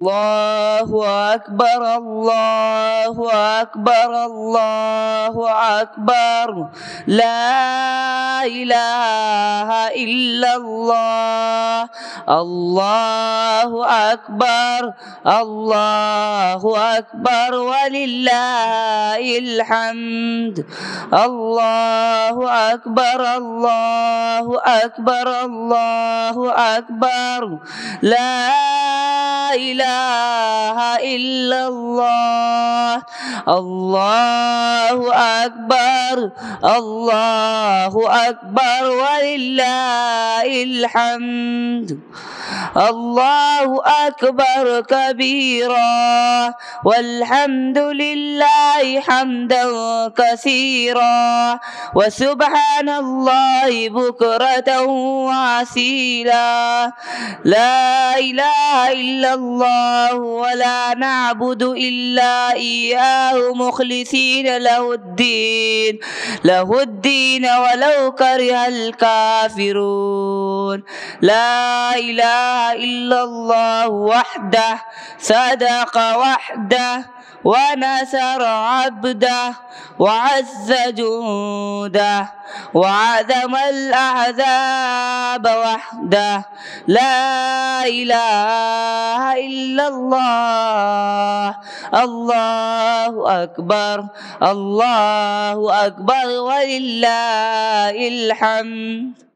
الله أكبر الله أكبر الله أكبر لا إله إلا الله الله أكبر الله أكبر ولله الحمد الله أكبر الله أكبر الله أكبر لا إله إلا الله الله أكبر الله أكبر ولله الحمد الله أكبر كبيرا والحمد لله حمدا كثيرا وسبحان الله بكرة وأصيلا لا إله إلا الله ولا نعبد إلا إياه مخلصين له الدين ولو كره الكافرون لا إله إلا الله وحده صدق وحده ونصر عبده وعز جنده وعدم الأحزاب وحده لا إله إلا الله الله أكبر الله أكبر ولله الحمد.